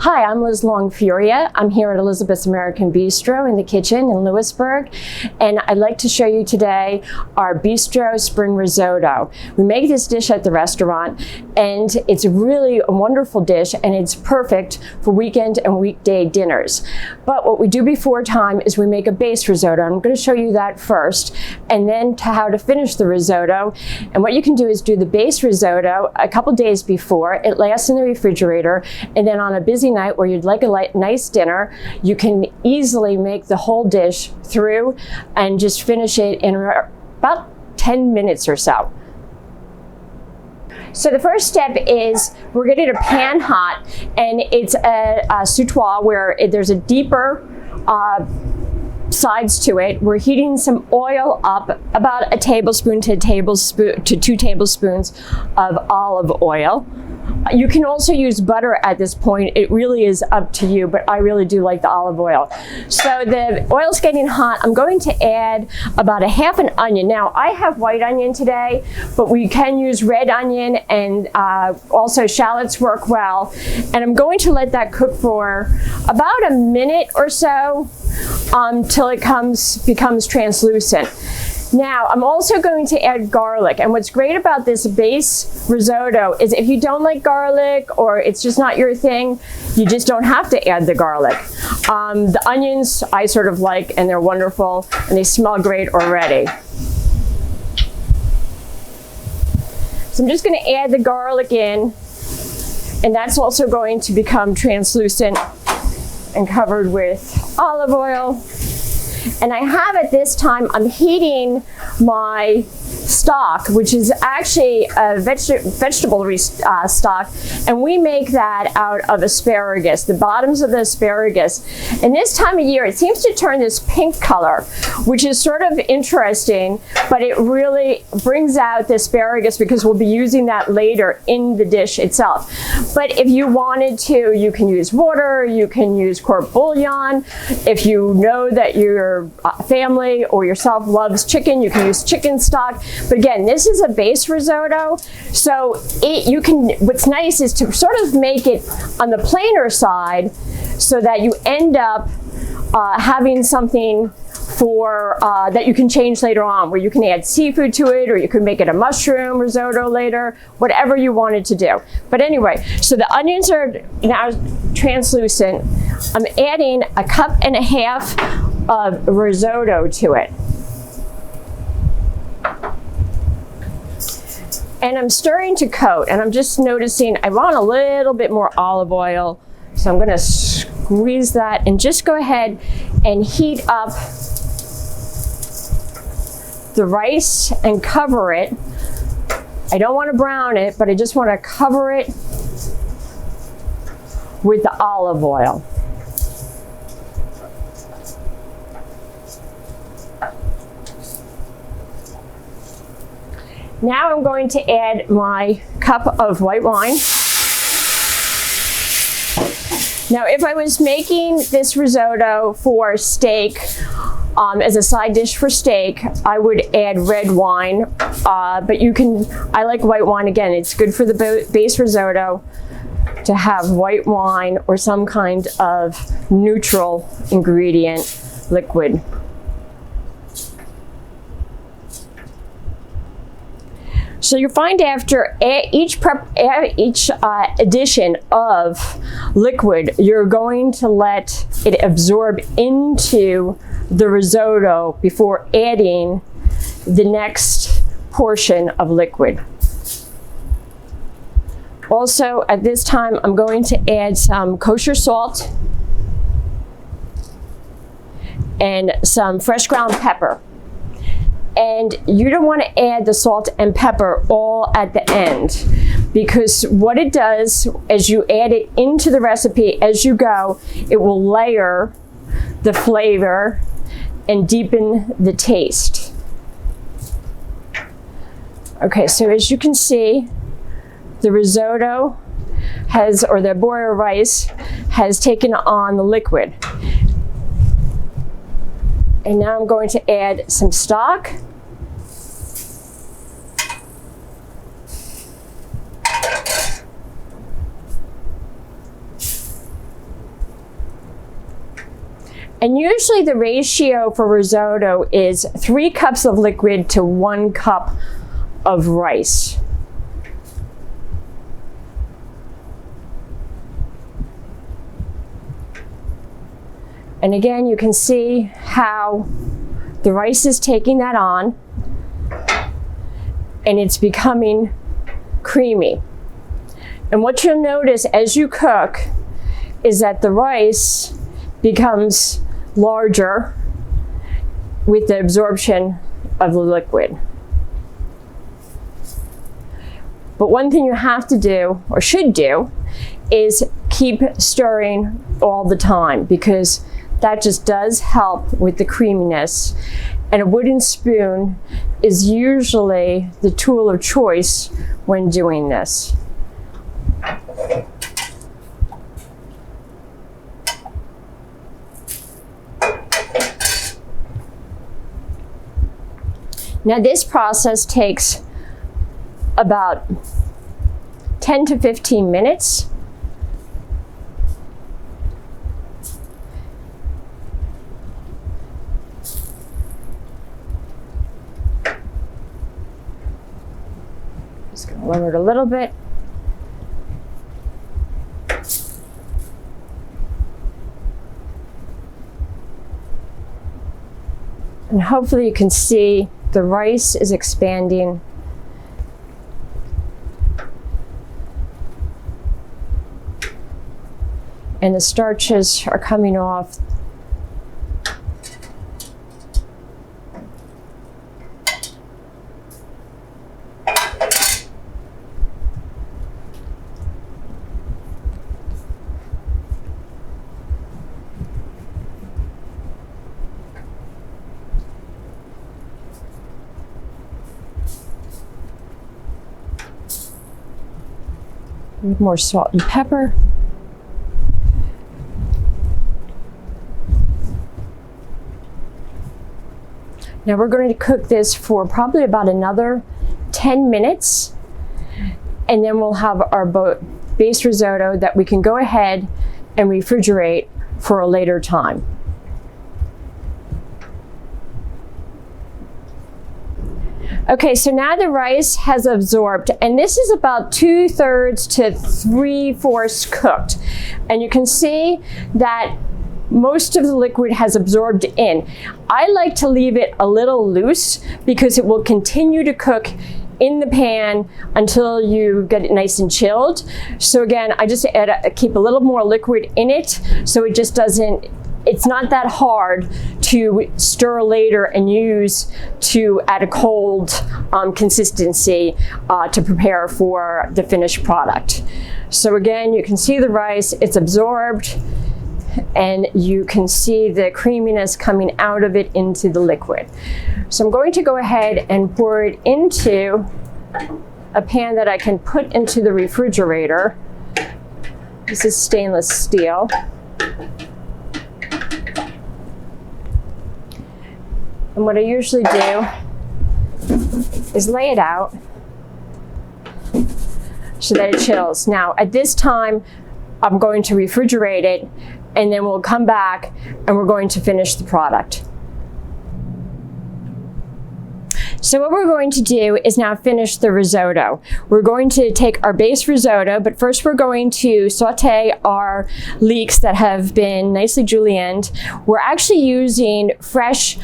Hi, I'm Liz Longfuria. I'm here at Elizabeth's American Bistro in the kitchen in Lewisburg, and I'd like to show you today our Bistro Spring Risotto. We make this dish at the restaurant, and it's really a wonderful dish, and it's perfect for weekend and weekday dinners. But what we do before time is we make a base risotto. I'm going to show you that first, and then how to finish the risotto. And what you can do is do the base risotto a couple days before. It lasts in the refrigerator, and then on a busy night where you'd like a nice dinner, you can easily make the whole dish through and just finish it in about 10 minutes or so. So the first step is we're getting a pan hot, and it's a sautoir where there's a deeper sides to it. We're heating some oil up, about a tablespoon to 2 tablespoons of olive oil. You can also use butter at this point. It really is up to you, but I really do like the olive oil. So the oil's getting hot. I'm going to add about a half an onion. Now, I have white onion today, but we can use red onion, and also shallots work well. And I'm going to let that cook for about a minute or so till it becomes translucent. Now, I'm also going to add garlic, and what's great about this base risotto is if you don't like garlic or it's just not your thing, you just don't have to add the garlic. The onions I sort of like, and they're wonderful, and they smell great already. So I'm just going to add the garlic in, and that's also going to become translucent and covered with olive oil. And I have at this time, I'm heating my stock, which is actually a vegetable stock, and we make that out of asparagus, the bottoms of the asparagus. And this time of year, it seems to turn this pink color, which is sort of interesting, but it really brings out the asparagus because we'll be using that later in the dish itself. But if you wanted to, you can use water, you can use court bouillon. If you know that your family or yourself loves chicken, you can use chicken stock. But again, this is a base risotto, so what's nice is to sort of make it on the plainer side so that you end up having something for that you can change later on, where you can add seafood to it, or you can make it a mushroom risotto later, whatever you wanted to do. But anyway, so the onions are now translucent. I'm adding a cup and a half of risotto to it. And I'm stirring to coat, and I'm just noticing I want a little bit more olive oil, so I'm going to squeeze that and just go ahead and heat up the rice and cover it. I don't want to brown it, but I just want to cover it with the olive oil. Now I'm going to add my cup of white wine. Now, if I was making this risotto for steak, as a side dish for steak, I would add red wine, but I like white wine. Again, it's good for the base risotto to have white wine or some kind of neutral ingredient liquid. So you find after each addition of liquid, you're going to let it absorb into the risotto before adding the next portion of liquid. Also, at this time, I'm going to add some kosher salt and some fresh ground pepper. And you don't want to add the salt and pepper all at the end, because what it does, as you add it into the recipe as you go, it will layer the flavor and deepen the taste. Okay, so as you can see, the risotto or the boyer rice has taken on the liquid. And now I'm going to add some stock. And usually the ratio for risotto is 3 cups of liquid to 1 cup of rice. And again, you can see how the rice is taking that on and it's becoming creamy. And what you'll notice as you cook is that the rice becomes larger with the absorption of the liquid. But one thing you have to do, or should do, is keep stirring all the time, because that just does help with the creaminess. And a wooden spoon is usually the tool of choice when doing this. Now this process takes about 10 to 15 minutes. Just going to lower it a little bit. And hopefully you can see the rice is expanding. And the starches are coming off. More salt and pepper. Now we're going to cook this for probably about another 10 minutes, and then we'll have our base risotto that we can go ahead and refrigerate for a later time. Okay, so now the rice has absorbed, and this is about 2/3 to 3/4 cooked. And you can see that most of the liquid has absorbed in. I like to leave it a little loose because it will continue to cook in the pan until you get it nice and chilled. So again, I just keep a little more liquid in it so it just doesn't, it's not that hard to stir later and use to at a cold consistency to prepare for the finished product. So again, you can see the rice, it's absorbed, and you can see the creaminess coming out of it into the liquid. So I'm going to go ahead and pour it into a pan that I can put into the refrigerator. This is stainless steel. And what I usually do is lay it out so that it chills. Now at this time, I'm going to refrigerate it, and then we'll come back and we're going to finish the product. So what we're going to do is now finish the risotto. We're going to take our base risotto, but first we're going to saute our leeks that have been nicely julienned. We're actually using fresh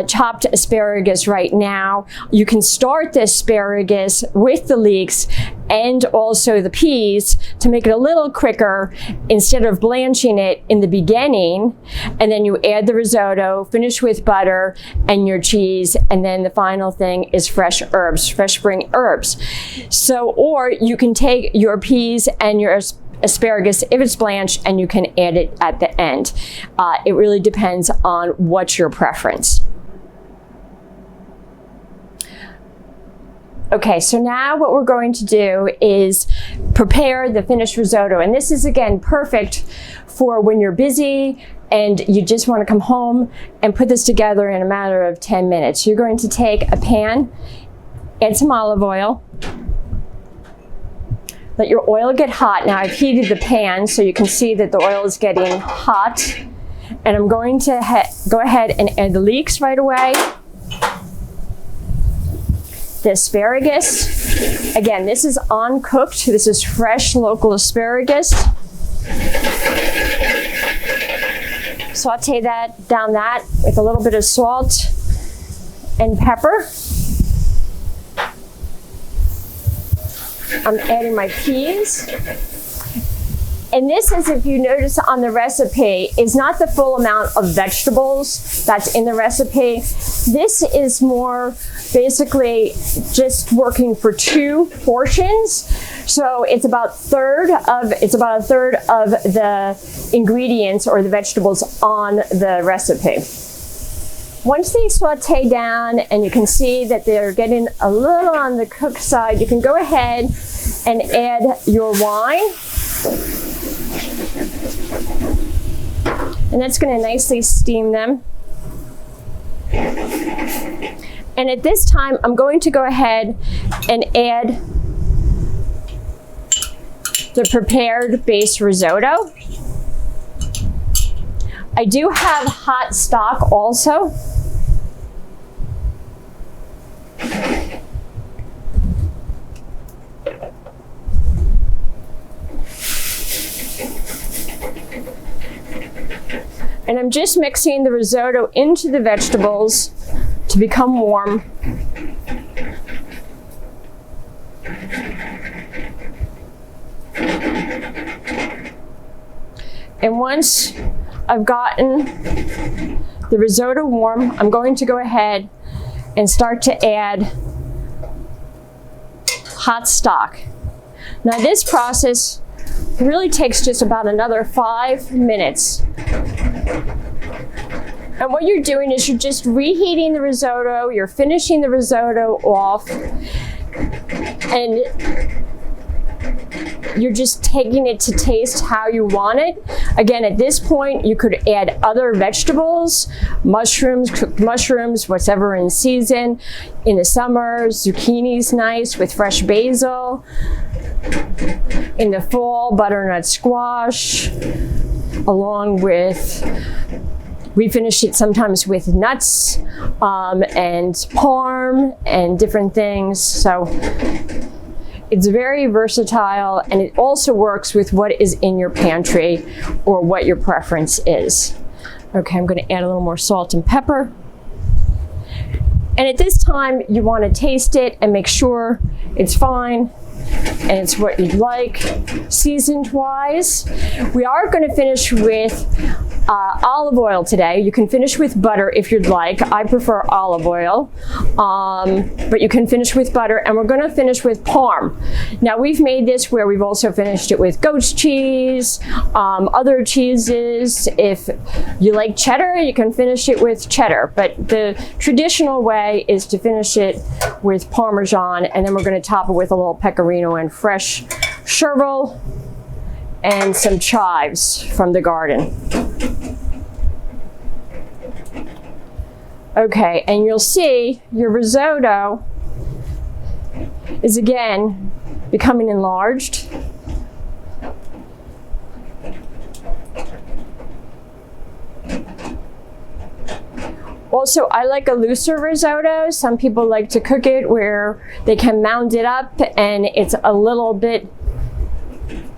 chopped asparagus right now. You can start the asparagus with the leeks and also the peas to make it a little quicker instead of blanching it in the beginning. And then you add the risotto, finish with butter and your cheese, and then the final thing is fresh herbs, fresh spring herbs. So, or you can take your peas and your asparagus if it's blanched and you can add it at the end. It really depends on what's your preference. Okay, so now what we're going to do is prepare the finished risotto. And this is, again, perfect for when you're busy and you just want to come home and put this together in a matter of 10 minutes. You're going to take a pan, add some olive oil, let your oil get hot. Now I've heated the pan so you can see that the oil is getting hot. And I'm going to go ahead and add the leeks right away. The asparagus, again, this is uncooked. This is fresh local asparagus. Saute down that with a little bit of salt and pepper. I'm adding my peas. And this, as if you notice on the recipe, is not the full amount of vegetables that's in the recipe. This is more basically just working for 2 portions. So it's about a third of the ingredients or the vegetables on the recipe. Once they saute down and you can see that they're getting a little on the cooked side, you can go ahead and add your wine. And that's going to nicely steam them. And at this time, I'm going to go ahead and add the prepared base risotto. I do have hot stock also. And I'm just mixing the risotto into the vegetables to become warm. And once I've gotten the risotto warm, I'm going to go ahead and start to add hot stock. Now this process really takes just about another 5 minutes. And what you're doing is you're just reheating the risotto, you're finishing the risotto off, and you're just taking it to taste how you want it. Again, at this point, you could add other vegetables, mushrooms, cooked mushrooms, whatever in season. In the summer, zucchini's nice with fresh basil. In the fall, butternut squash, along with, we finish it sometimes with nuts and parm and different things. So it's very versatile, and it also works with what is in your pantry or what your preference is. Okay, I'm going to add a little more salt and pepper. And at this time, you want to taste it and make sure it's fine and it's what you'd like. Seasoned wise, we are going to finish with olive oil today. You can finish with butter if you'd like. I prefer olive oil, but you can finish with butter, and we're going to finish with parm. Now we've made this where we've also finished it with goat's cheese, other cheeses. If you like cheddar, you can finish it with cheddar, but the traditional way is to finish it with Parmesan, and then we're going to top it with a little pecorino and fresh chervil and some chives from the garden. Okay, and you'll see your risotto is again becoming enlarged. Also, I like a looser risotto. Some people like to cook it where they can mound it up and it's a little bit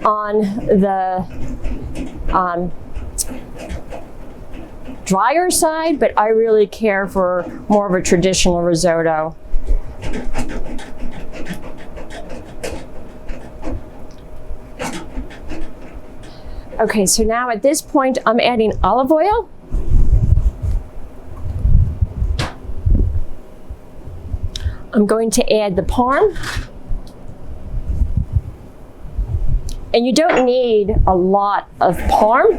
on the drier side, but I really care for more of a traditional risotto. Okay, so now at this point, I'm adding olive oil. I'm going to add the parm. And you don't need a lot of parm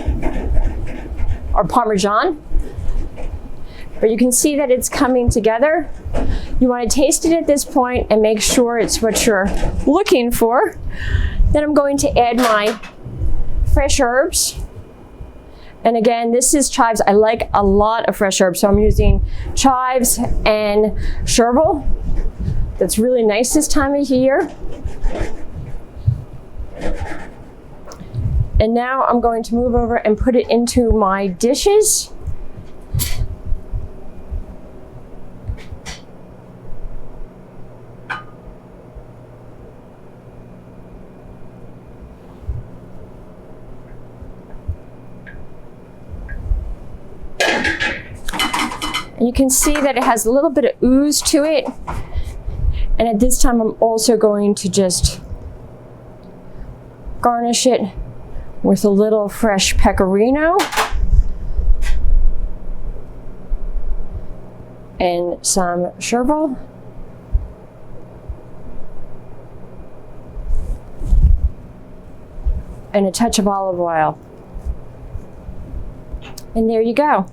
or Parmesan, but you can see that it's coming together. You want to taste it at this point and make sure it's what you're looking for. Then I'm going to add my fresh herbs. And again, this is chives. I like a lot of fresh herbs, so I'm using chives and chervil. That's really nice this time of year. And now I'm going to move over and put it into my dishes. And you can see that it has a little bit of ooze to it. And at this time, I'm also going to just garnish it with a little fresh pecorino and some chervil. And a touch of olive oil. And there you go.